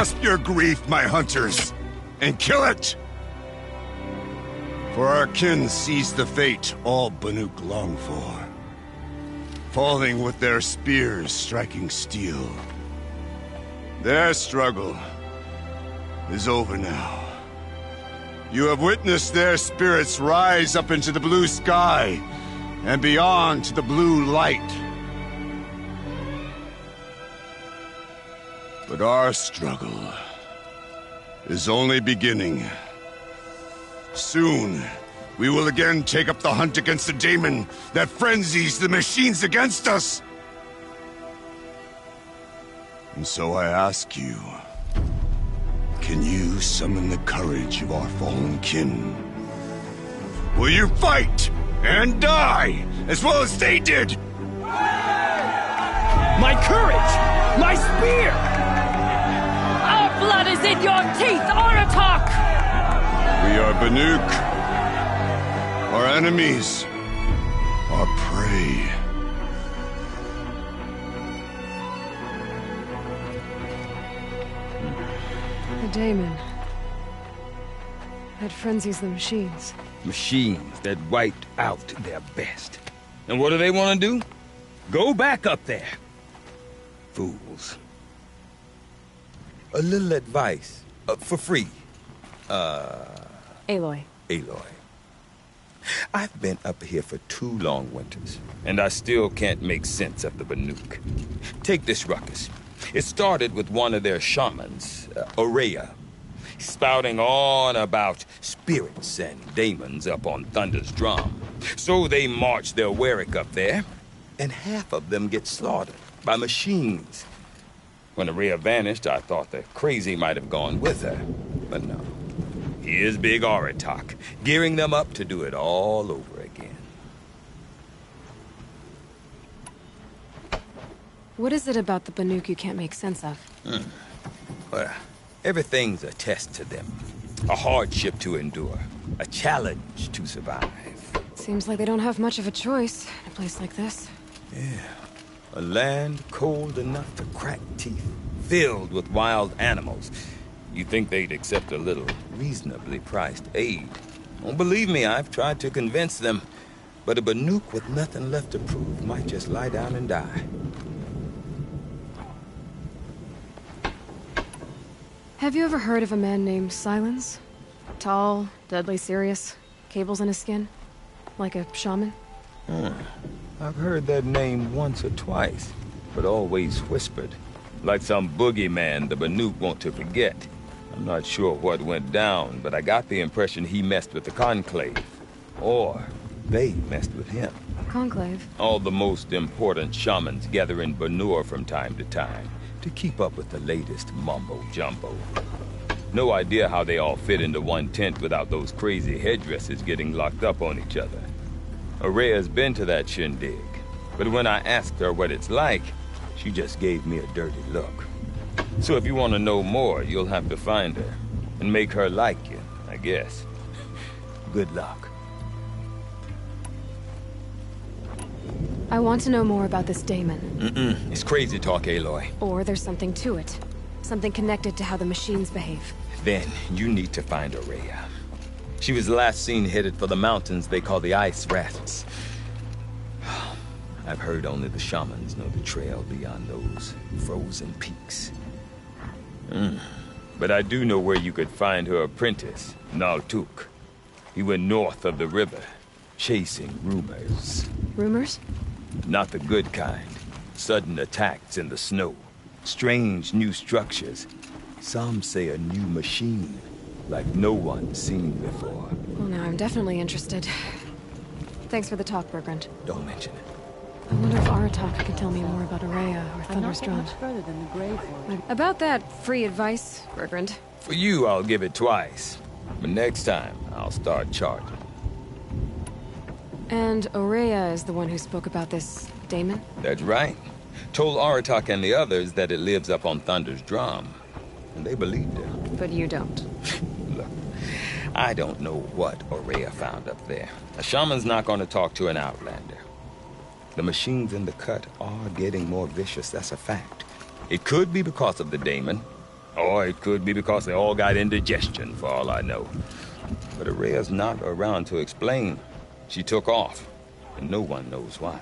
grasp your grief, my hunters, and kill it! For our kin sees the fate all Banuk long for, falling with their spears striking steel. Their struggle is over now. You have witnessed their spirits rise up into the blue sky and beyond to the blue light. But our struggle is only beginning. Soon, we will again take up the hunt against the daemon that frenzies the machines against us. And so I ask you, can you summon the courage of our fallen kin? Will you fight and die as well as they did? My courage! My spear! Our blood is in your teeth, Aratak! We are Banuk. Our enemies are prey. The daemon. That frenzies the machines. Machines that wiped out their best. And what do they want to do? Go back up there. Fools. A little advice. For free. Aloy. Aloy. I've been up here for 2 long winters, and I still can't make sense of the Banuk. Take this ruckus. It started with one of their shamans, Aurea, spouting on about spirits and daemons up on Thunder's drum. So they march their Warwick up there, and half of them get slaughtered by machines. When Aurea vanished, I thought the crazy might have gone with her, but no. Here's Big Aratak, gearing them up to do it all over again. What is it about the Banuk you can't make sense of? Well, everything's a test to them. A hardship to endure. A challenge to survive. Seems like they don't have much of a choice in a place like this. Yeah. A land cold enough to crack teeth, filled with wild animals. You'd think they'd accept a little reasonably priced aid. Don't believe me, I've tried to convince them. But a Banuk with nothing left to prove might just lie down and die. Have you ever heard of a man named Silence? Tall, deadly serious, cables in his skin? Like a shaman? I've heard that name once or twice, but always whispered. Like some boogeyman the Banuk want to forget. I'm not sure what went down, but I got the impression he messed with the Conclave. Or they messed with him. Conclave? All the most important shamans gather in Banur from time to time to keep up with the latest mumbo-jumbo. No idea how they all fit into one tent without those crazy headdresses getting locked up on each other. Aurea's been to that shindig, but when I asked her what it's like, she just gave me a dirty look. So if you want to know more, you'll have to find her and make her like you, I guess. Good luck. I want to know more about this daemon. It's crazy talk, Aloy. Or there's something to it. Something connected to how the machines behave. Then you need to find Aurea. She was last seen headed for the mountains they call the Ice Rats. I've heard only the shamans know the trail beyond those frozen peaks. But I do know where you could find her apprentice, Naltuk. He went north of the river, chasing rumors. Rumors? Not the good kind. Sudden attacks in the snow. Strange new structures. Some say a new machine, like no one's seen before. Well, now I'm definitely interested. Thanks for the talk, Bergrand. Don't mention it. I wonder if Aratak could tell me more about Aurea or Thunder's drum. Much further than the grave was. About that free advice, Bergrand. For you, I'll give it twice. But next time, I'll start charging. And Aurea is the one who spoke about this daemon? That's right. Told Aratak and the others that it lives up on Thunder's drum. And they believed her. But you don't. Look, I don't know what Aurea found up there. A shaman's not going to talk to an outlander. The machines in the cut are getting more vicious, that's a fact. It could be because of the daemon, Or it could be because they all got indigestion, for all I know. But Araya's not around to explain. She took off, and no one knows why.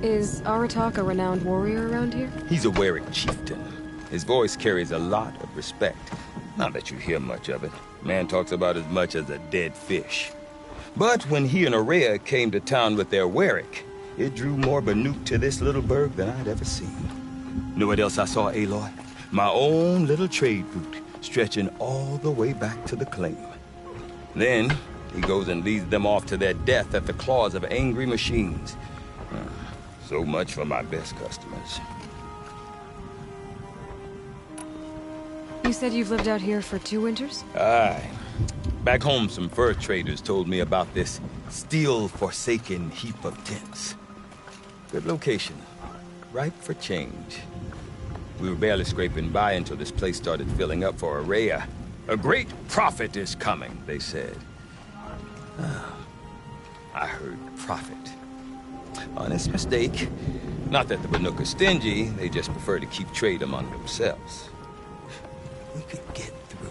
Is Aratak a renowned warrior around here? He's a Warwick chieftain. His voice carries a lot of respect. Not that you hear much of it. Man talks about as much as a dead fish. But when he and Araya came to town with their Warwick, it drew more Banuk to this little burg than I'd ever seen. Know what else I saw, Aloy? My own little trade route, stretching all the way back to the claim. Then, he goes and leads them off to their death at the claws of angry machines. So much for my best customers. You said you've lived out here for 2 winters? Aye. Back home, some fur traders told me about this steel-forsaken heap of tents. Good location. Ripe for change. We were barely scraping by until this place started filling up for Araya. A great prophet is coming, they said. I heard prophet. Honest mistake. Not that the Banuk are stingy, they just prefer to keep trade among themselves. We could get through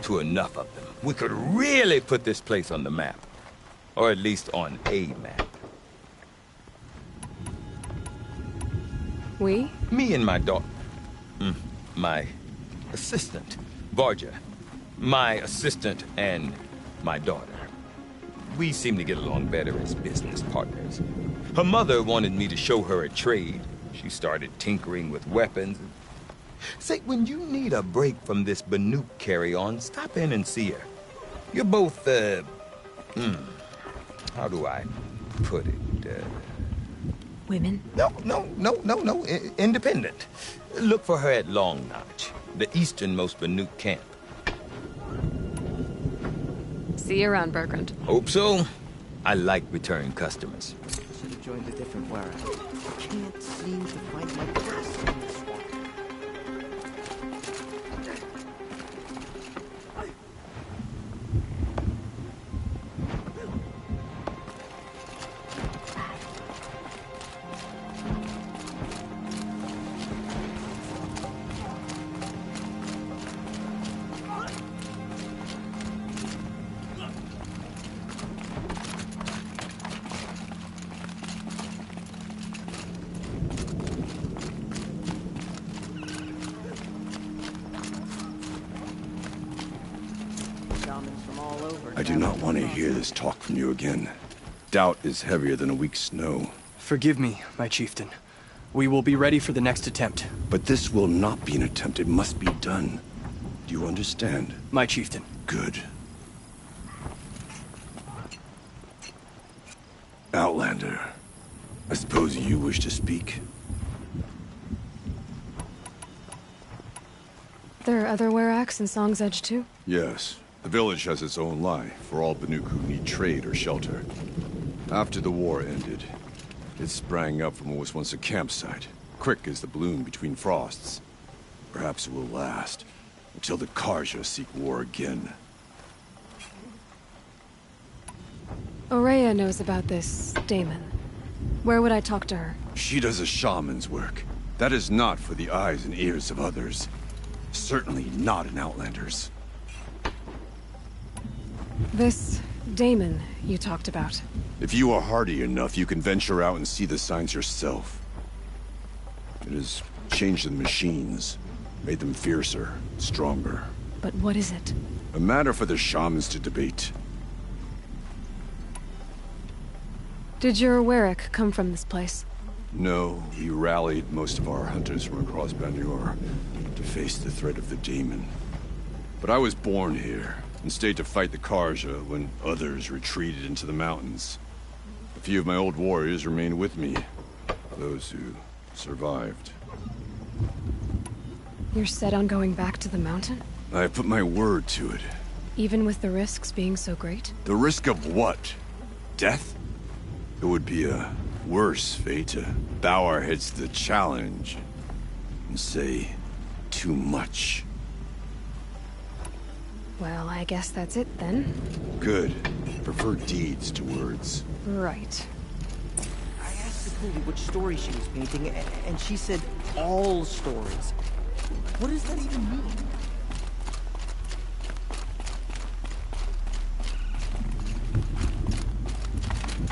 to enough of them. We could really put this place on the map. Or at least on a map. We? Me and my daughter. My assistant, Varja. My assistant and my daughter. We seem to get along better as business partners. Her mother wanted me to show her a trade. She started tinkering with weapons. Say, when you need a break from this Banuk carry-on, stop in and see her. You're both, how do I put it? Women? No. Independent. Look for her at Long Notch, the easternmost Banuk camp. See you around, Bergrund. Hope so. I like return customers. Should have joined a different warehouse. I can't seem to find my place in this one. I do not want to hear this talk from you again. Doubt is heavier than a week's snow. Forgive me, my chieftain. We will be ready for the next attempt. But this will not be an attempt. It must be done. Do you understand? My chieftain. Good. Outlander, I suppose you wish to speak? There are other Weraks in Song's Edge, too? Yes. The village has its own lie for all Banuk who need trade or shelter. After the war ended, it sprang up from what was once a campsite, quick as the bloom between frosts. Perhaps it will last, until the Karja seek war again. Araya knows about this Damon. Where would I talk to her? She does a shaman's work. That is not for the eyes and ears of others. Certainly not an Outlander's. This Damon you talked about. If you are hardy enough, you can venture out and see the signs yourself. It has changed the machines, made them fiercer, stronger. But what is it? A matter for the shamans to debate. Did your Werik come from this place? No, we rallied most of our hunters from across Banur to face the threat of the demon. But I was born here, and stayed to fight the Karja when others retreated into the mountains. A few of my old warriors remained with me, those who survived. You're set on going back to the mountain? I have put my word to it. Even with the risks being so great? The risk of what? Death? It would be a worse fate to bow our heads to the challenge and say too much. Well, I guess that's it then. Good. Prefer deeds to words. Right. I asked the told you which story she was painting, and she said all stories. What does that even mean?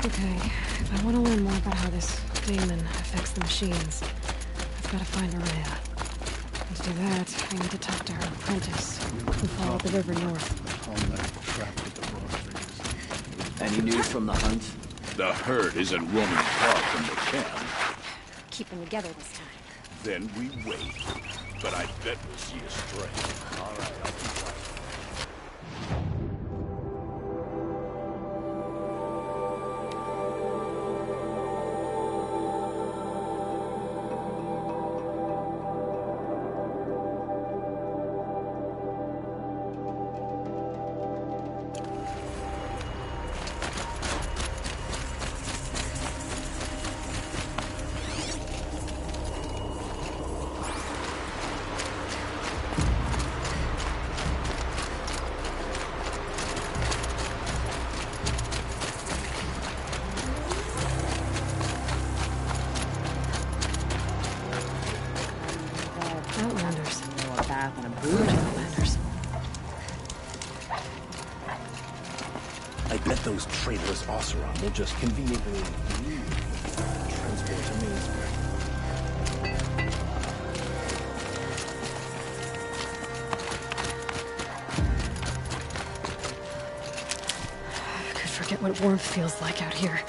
Okay, if I want to learn more about how this daemon affects the machines, I've got to find Araya. And to do that, I need to talk to her apprentice, who followed the river north. Any news from the hunt? The herd isn't roaming far from the camp. Keep them together this time. Then we wait. But I bet we'll see a stray. All right, I'll keep watching. Outlanders. Or a bath and a Good boot. Outlanders. I bet those traitorous Oseram will just conveniently transport to Mainsbury. I could forget what warmth feels like out here.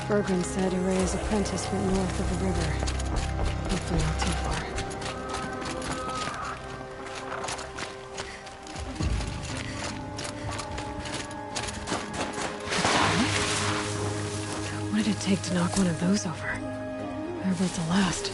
Bergren said Araya's apprentice went north of the river. Hopefully not too far. What did it take to knock one of those over? They're built to last.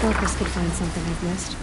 Focus could find something I've missed.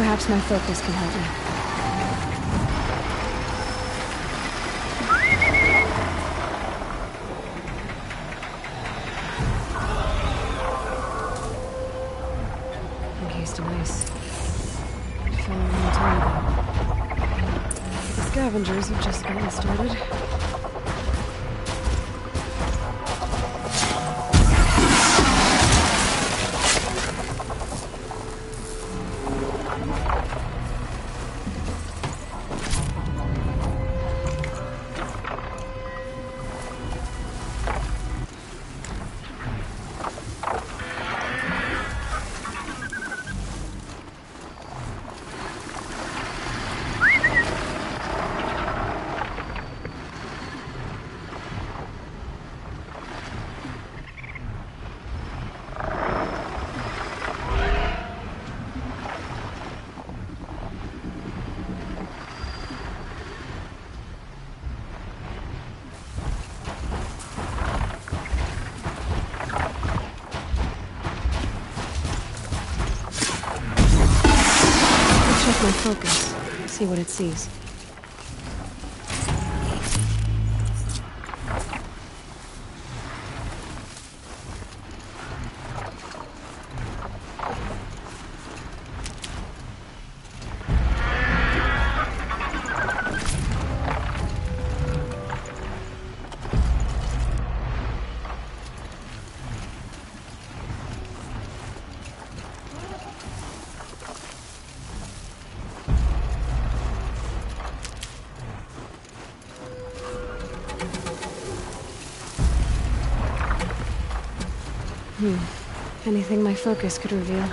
Perhaps my focus can help me. Encased in ice. It fell a long time ago. The scavengers have just gotten started. My focus. See what it sees. Anything my focus could reveal.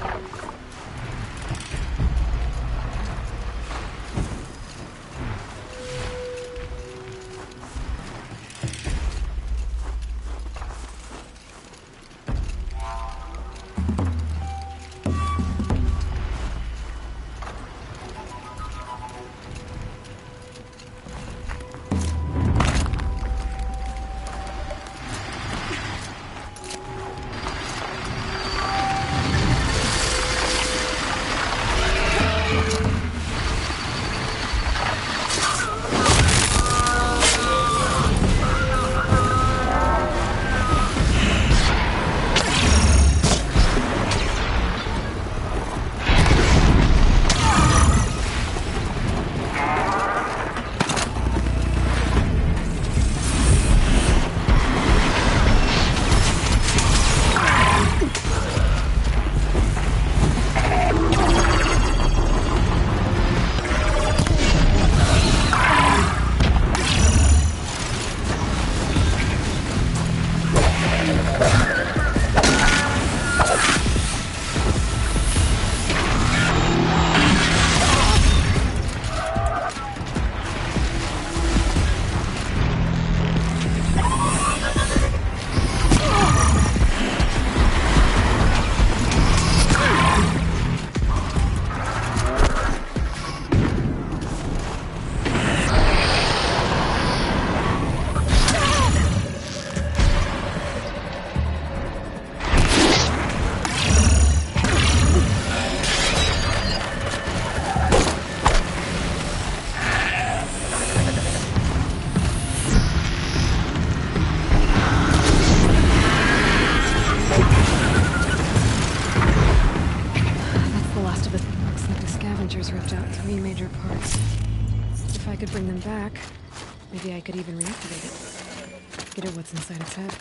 Ripped out 3 major parts. If I could bring them back, maybe I could even reactivate it. Get at what's inside its head.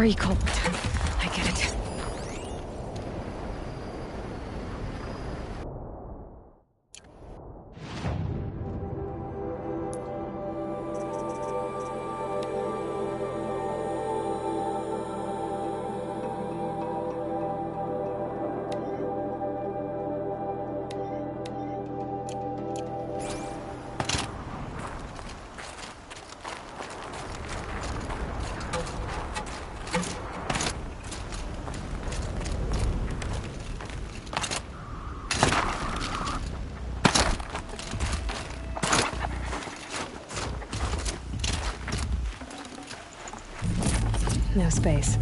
very cold. I get it. No space.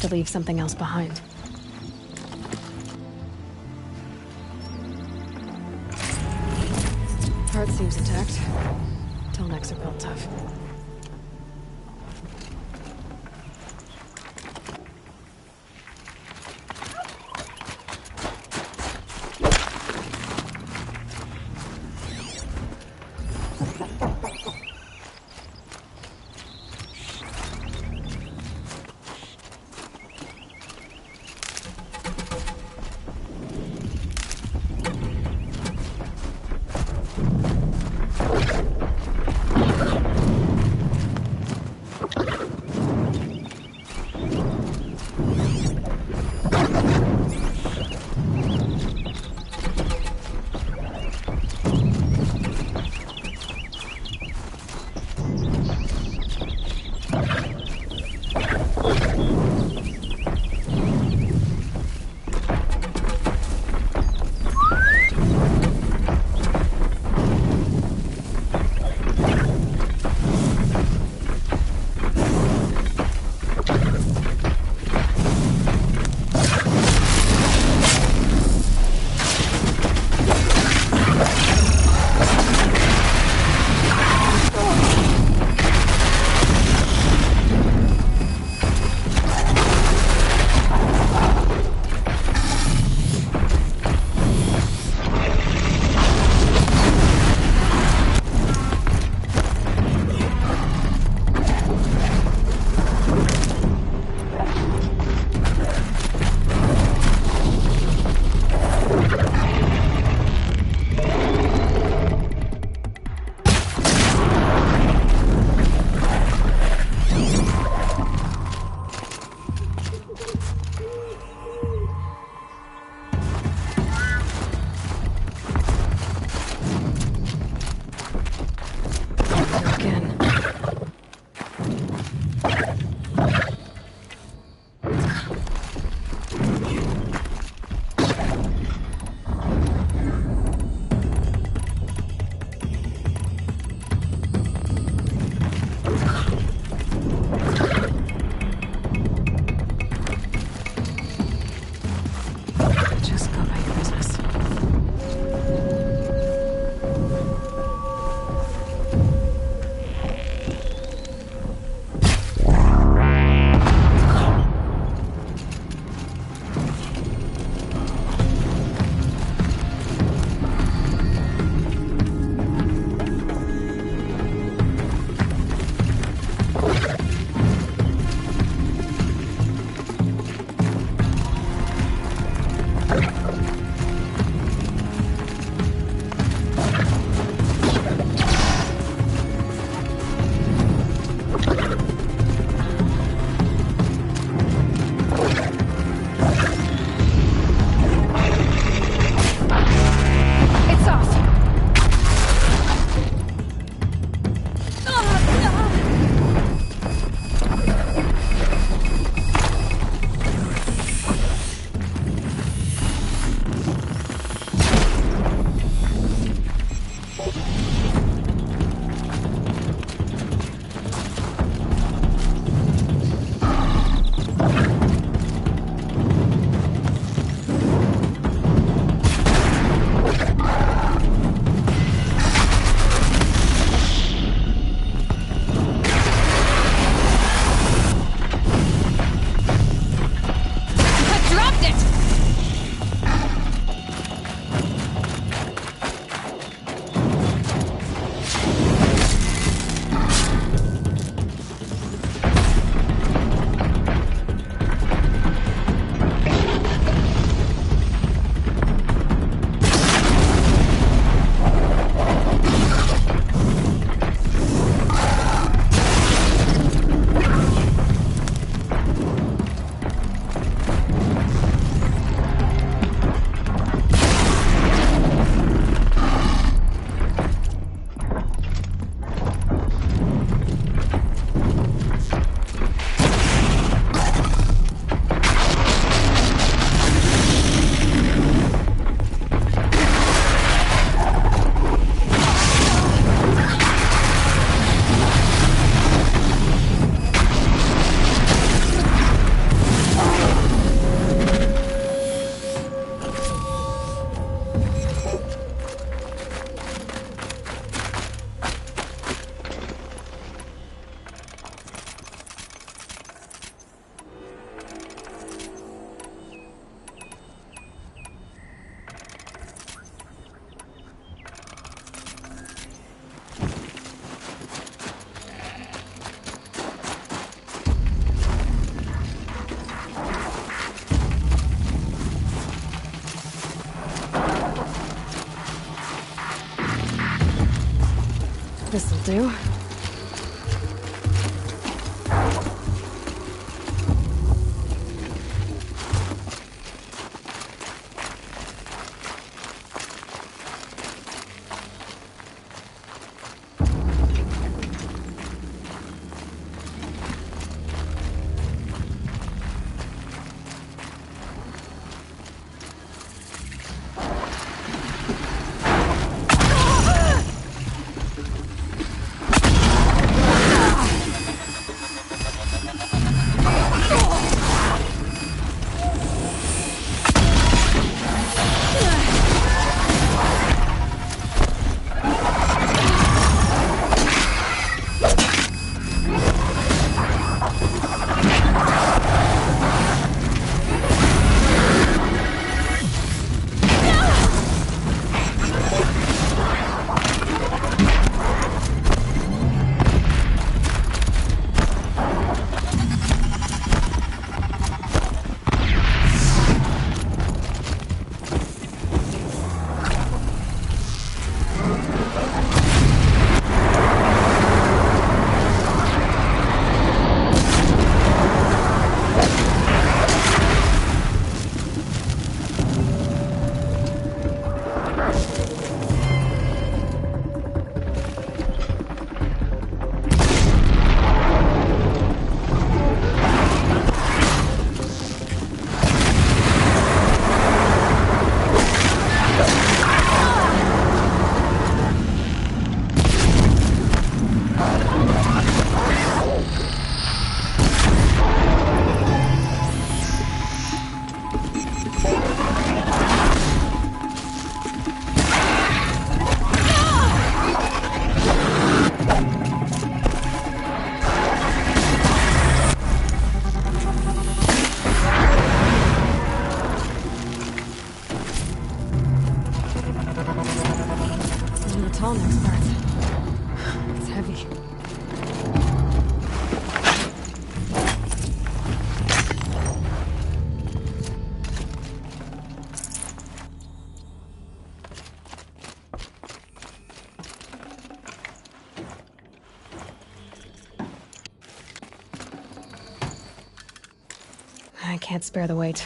To leave something else behind. Heart seems intact. Tailnecks are built tough. This'll do. Tall next part. It's heavy. I can't spare the weight.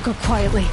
Go quietly.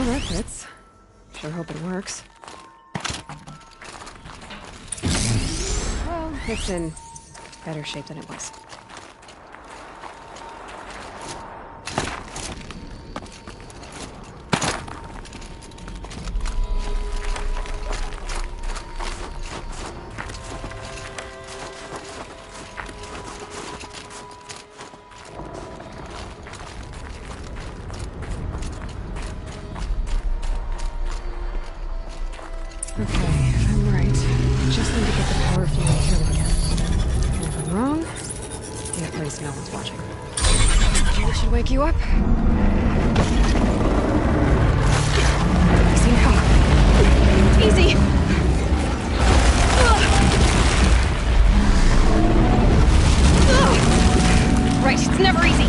Well, that fits. Sure hope it works. Well, it's in better shape than it was. Okay, I'm right. Just need to get the power flowing through again. And if I'm wrong, yeah, please, no one's watching. That should wake you up. Easy now. Easy! Right, it's never easy.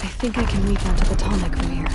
I think I can leap onto the tonic from here.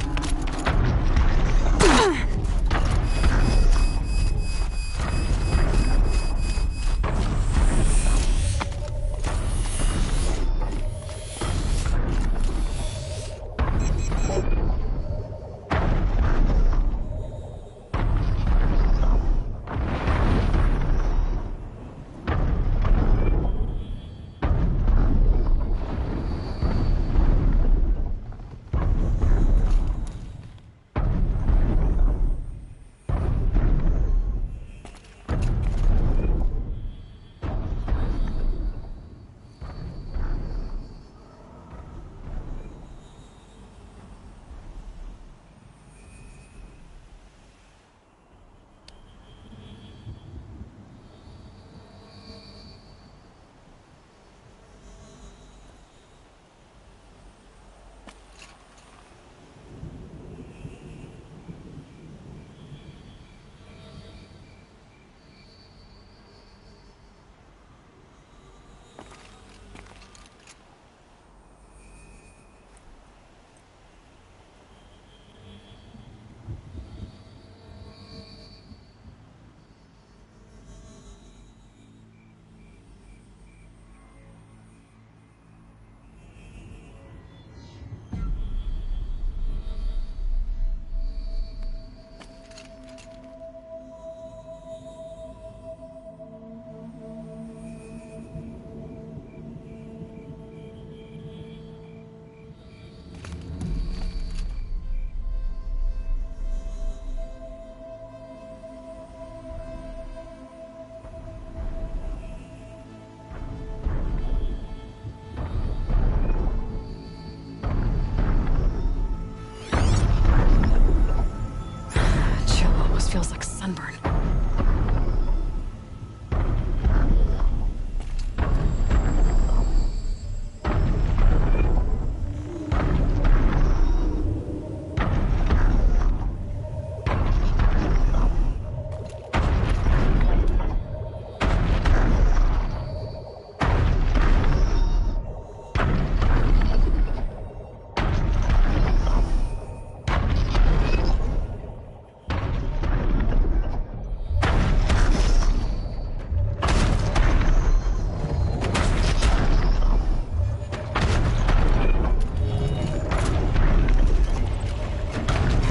Feels like sunburn.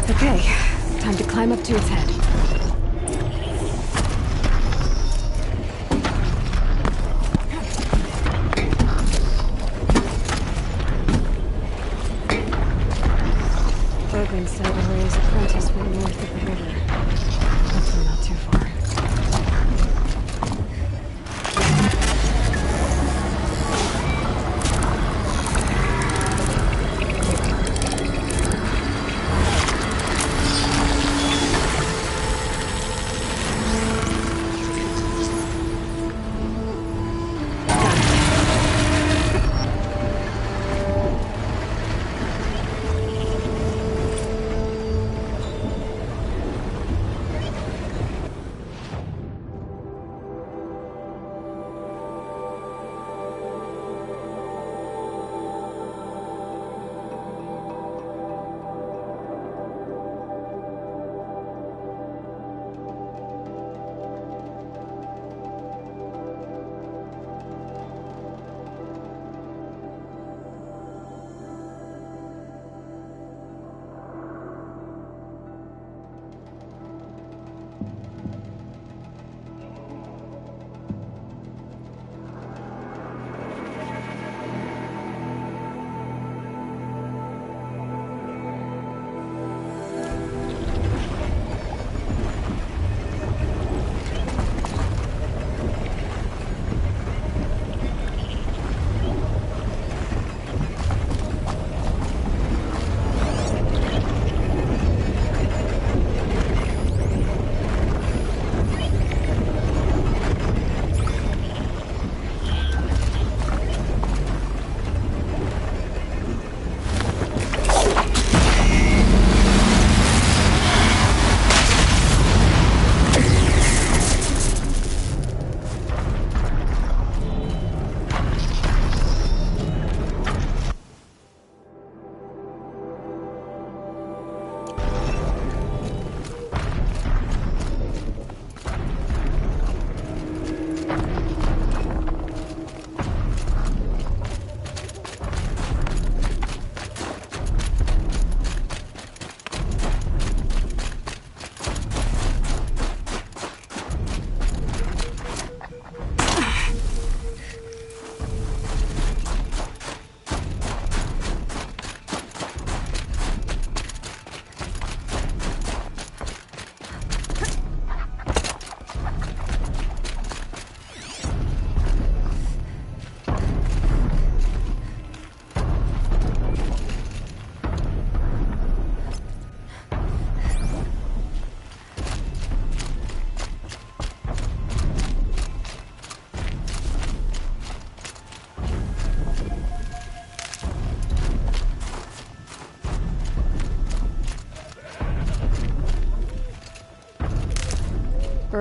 Okay, time to climb up to its head. Bergman said Ray's apprentice went north of the river. Hopefully not too far.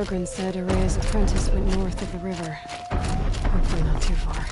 Berggren said Araya's apprentice went north of the river. Hopefully not too far.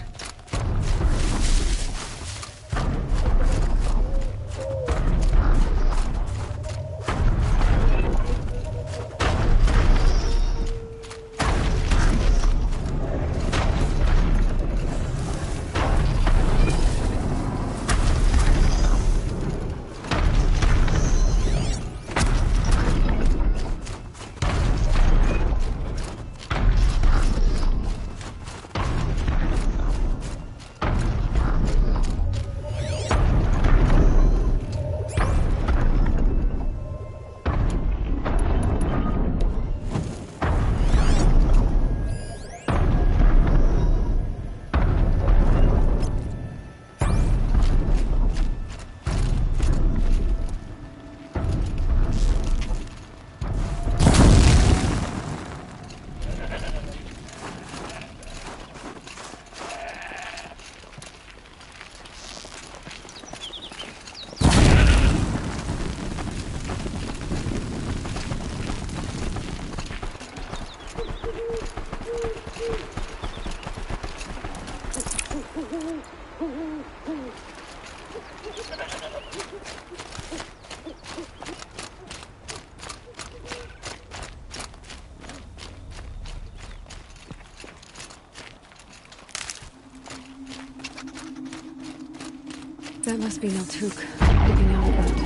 That must be Naltuk, peeking out of that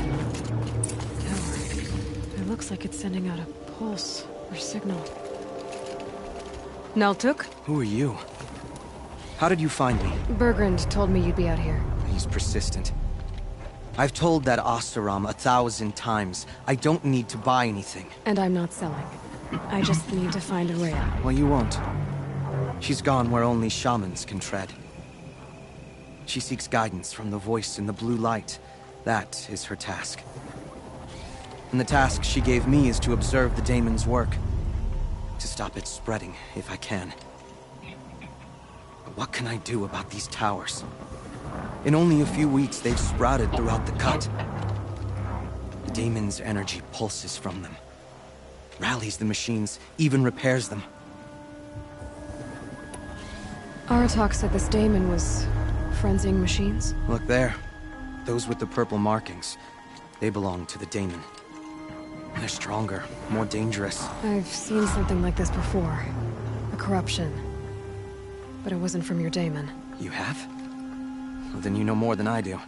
tower. It looks like it's sending out a pulse or signal. Naltuk? Who are you? How did you find me? Berggren told me you'd be out here. He's persistent. I've told that Oseram 1,000 times. I don't need to buy anything. And I'm not selling. I just need to find Araya. Well, you won't. She's gone where only shamans can tread. She seeks guidance from the voice in the blue light. That is her task. And the task she gave me is to observe the daemon's work. To stop it spreading, if I can. But what can I do about these towers? In only a few weeks, they've sprouted throughout the cut. The daemon's energy pulses from them. Rallies the machines, even repairs them. Aratak said this daemon was frenzying machines? Look there. Those with the purple markings. They belong to the daemon. They're stronger, more dangerous. I've seen something like this before. A corruption. But it wasn't from your daemon. You have? Well, then you know more than I do.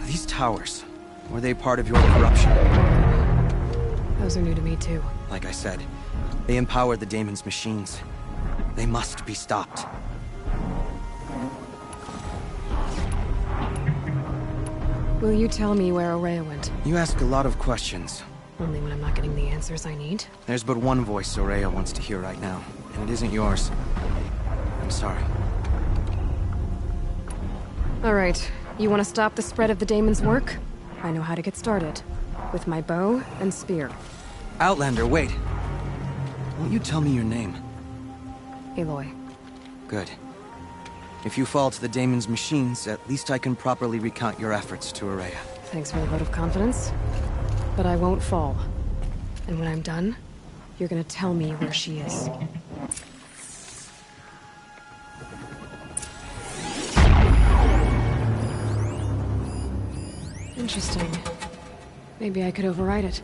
These towers, were they part of your corruption? Those are new to me too. Like I said, they empower the daemon's machines. They must be stopped. Will you tell me where Araya went? You ask a lot of questions. Only when I'm not getting the answers I need. There's but one voice Araya wants to hear right now, and it isn't yours. I'm sorry. Alright, you want to stop the spread of the daemon's work? I know how to get started. With my bow and spear. Outlander, wait. Won't you tell me your name? Aloy. Good. If you fall to the daemon's machines, at least I can properly recount your efforts to Araya. Thanks for the vote of confidence. But I won't fall. And when I'm done, you're gonna tell me where she is. Interesting. Maybe I could override it.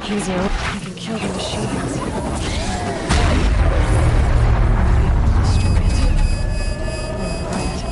Easier. I can kill the machines. Destroy it. Override it.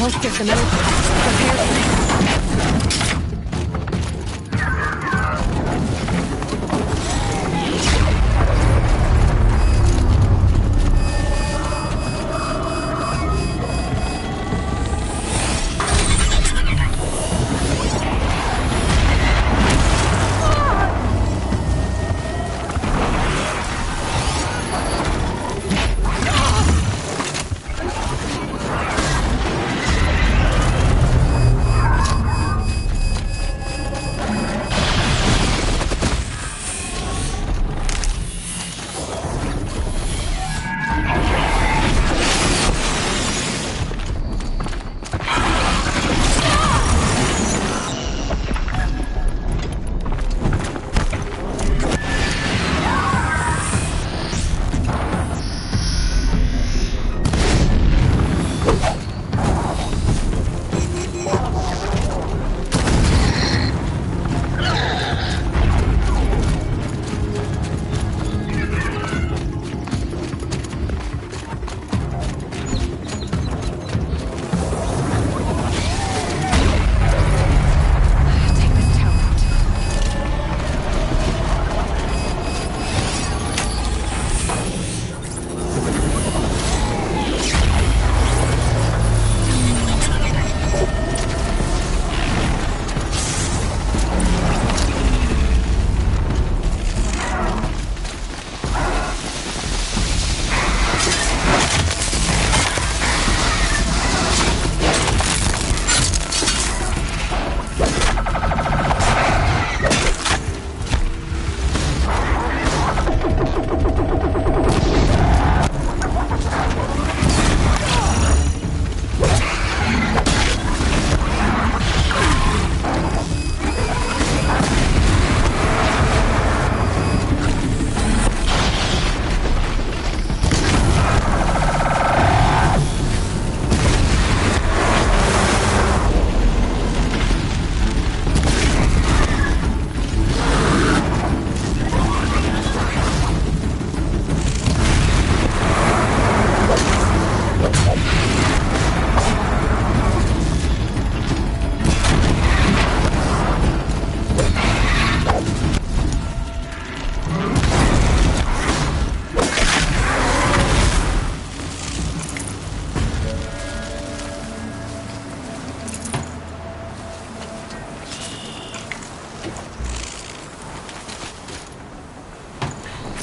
pulse gives them energy. Prepare for it.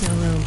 No room.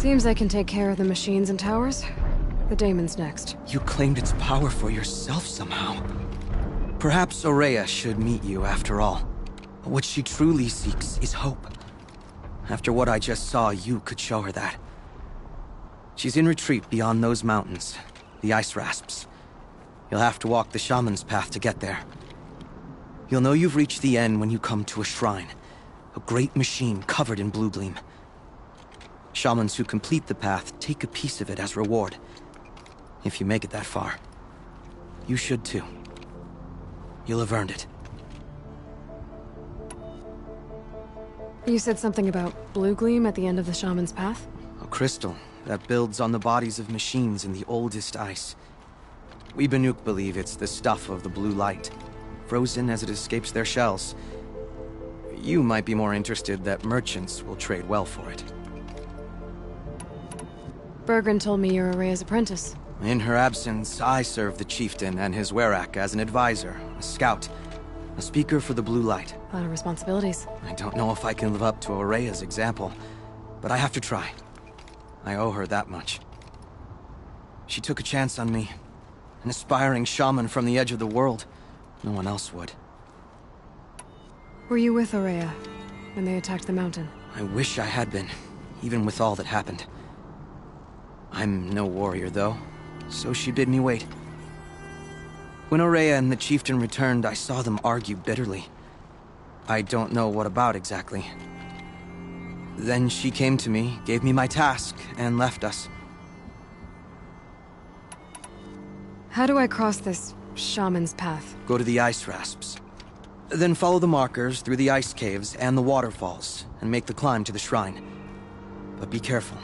Seems I can take care of the machines and towers. The daemon's next. You claimed its power for yourself somehow. Perhaps Aurea should meet you after all. What she truly seeks is hope. After what I just saw, you could show her that. She's in retreat beyond those mountains, the ice rasps. You'll have to walk the shaman's path to get there. You'll know you've reached the end when you come to a shrine. A great machine covered in blue gleam. Shamans who complete the path take a piece of it as reward. If you make it that far. You should too. You'll have earned it. You said something about blue gleam at the end of the shaman's path? A crystal that builds on the bodies of machines in the oldest ice. We Banuk believe it's the stuff of the blue light, frozen as it escapes their shells. You might be more interested that merchants will trade well for it. Bergren told me you're Aurea's apprentice. In her absence, I serve the chieftain and his werak as an advisor, a scout, a speaker for the blue light. A lot of responsibilities. I don't know if I can live up to Aurea's example, but I have to try. I owe her that much. She took a chance on me. An aspiring shaman from the edge of the world. No one else would. Were you with Aurea when they attacked the mountain? I wish I had been, even with all that happened. I'm no warrior, though, so she bid me wait. When Aurea and the chieftain returned, I saw them argue bitterly. I don't know what about exactly. Then she came to me, gave me my task, and left us. How do I cross this shaman's path? Go to the ice rasps. Then follow the markers through the ice caves and the waterfalls, and make the climb to the shrine. But be careful.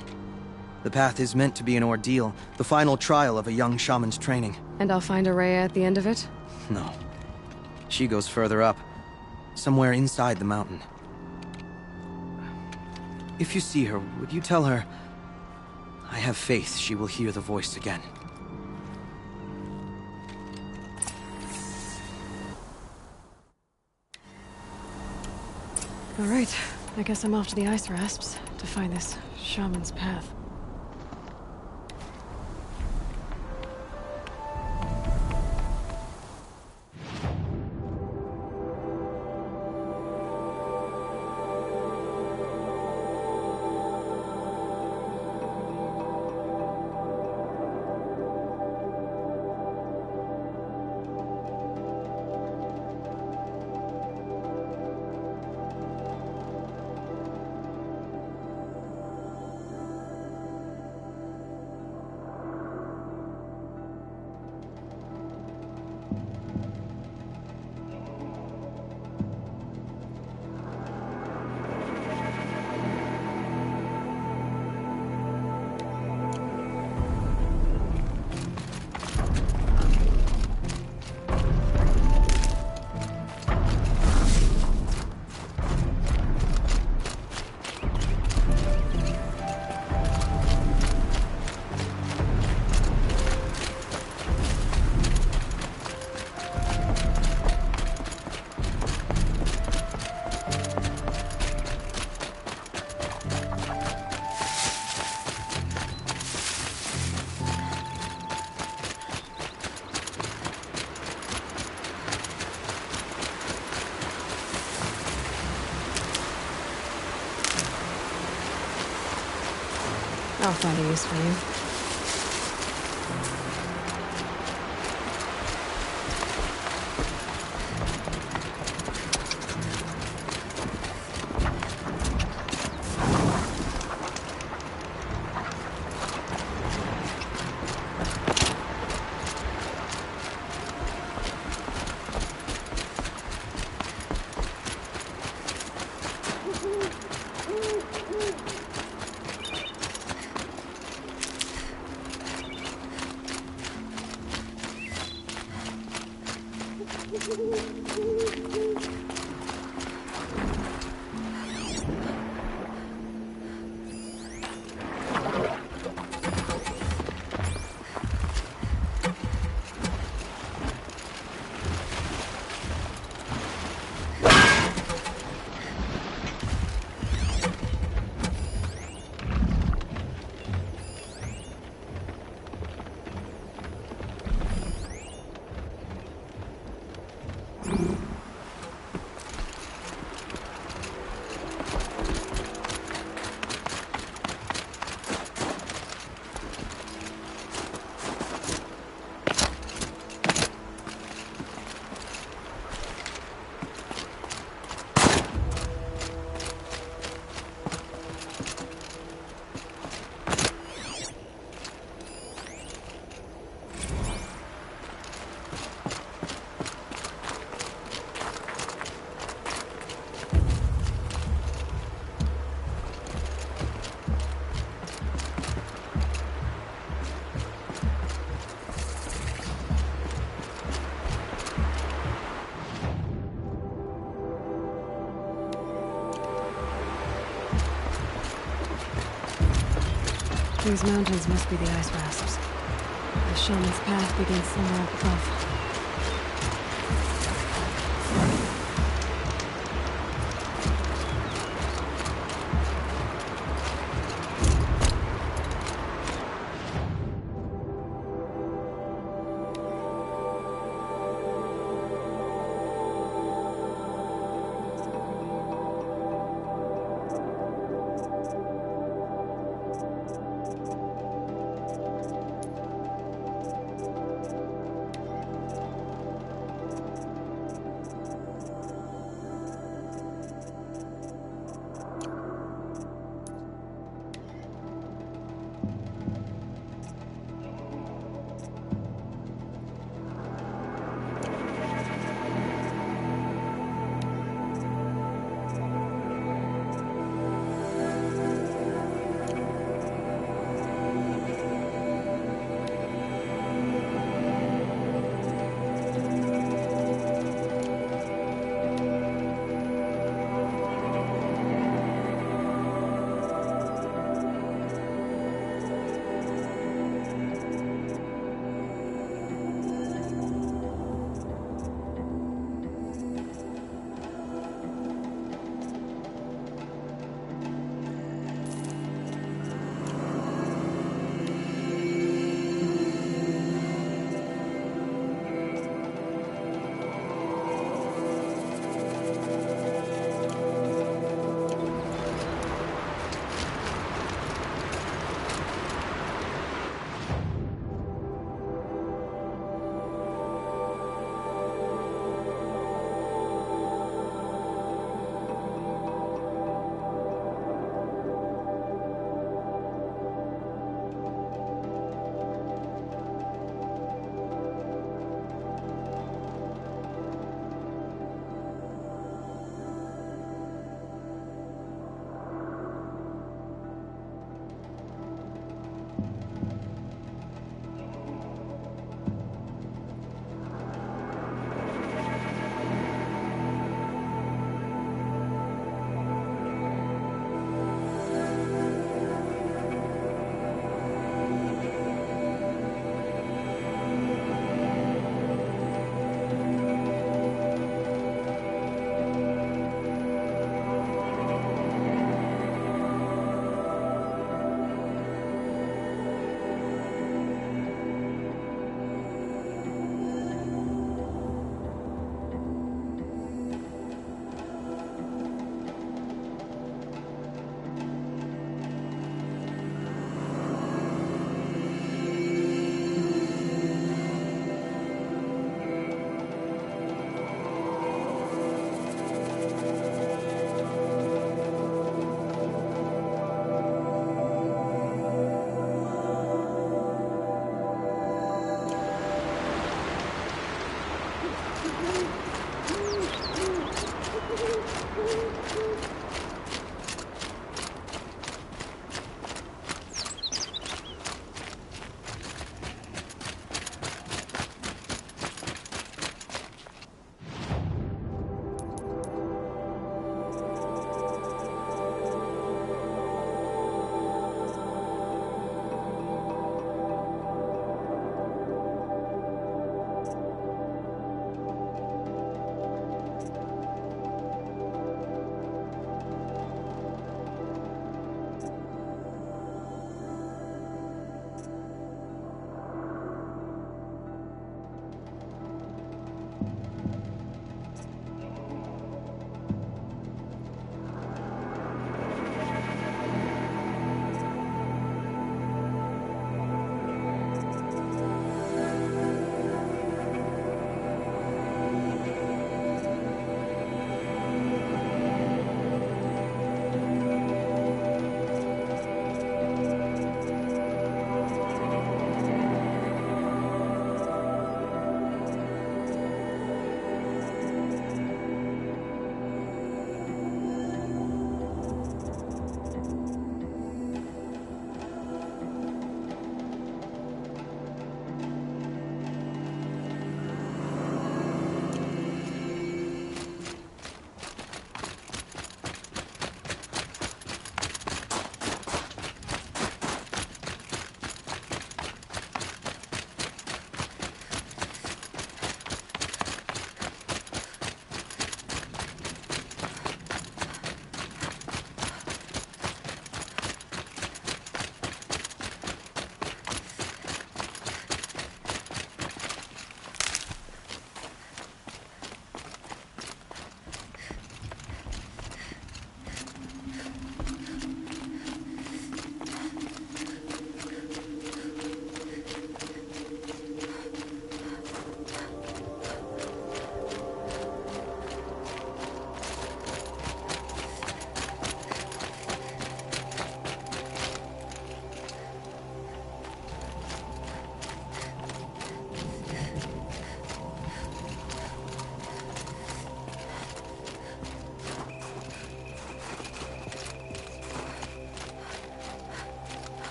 The path is meant to be an ordeal, the final trial of a young shaman's training. And I'll find Aurea at the end of it? No. She goes further up, somewhere inside the mountain. If you see her, would you tell her... I have faith she will hear the voice again. All right, I guess I'm off to the ice rasps to find this shaman's path. I'll find a use for you. These mountains must be the ice wasps. The shaman's path begins somewhere up above.